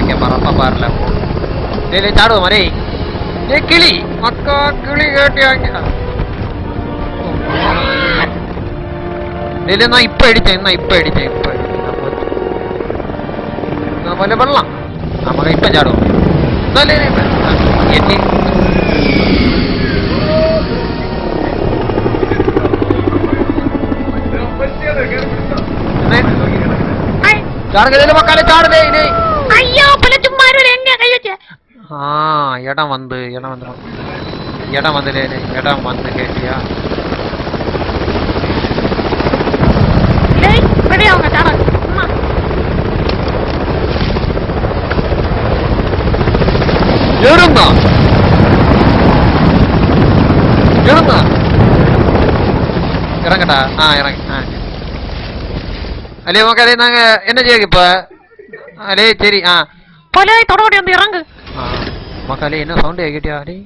இங்க பரப்ப பாருல டேய் சாடுவ மாதிரி ஏ கிளி மக்கா கிளி கேட்டியாங்க டேய் நான் இப்ப அடிச்சேன் நான் வல்ல பண்ணலாம் நமக்கு இப்ப சாடுவோம் எண்ணி சாடுங்க மக்காலே சாடுதே ஐயோ பல சும்மா எங்க கை வச்ச இடம் வந்து கேட்டியா டேய் அவங்க சாட ஏறுங்க இறங்கடா இறங்க அலே மக்களே நாங்க என்ன செய்ய இப்ப அலே சரி பலே தொடோடி வந்து இறங்கு மக்களே என்ன சவுண்ட் கேட்டியா டேய்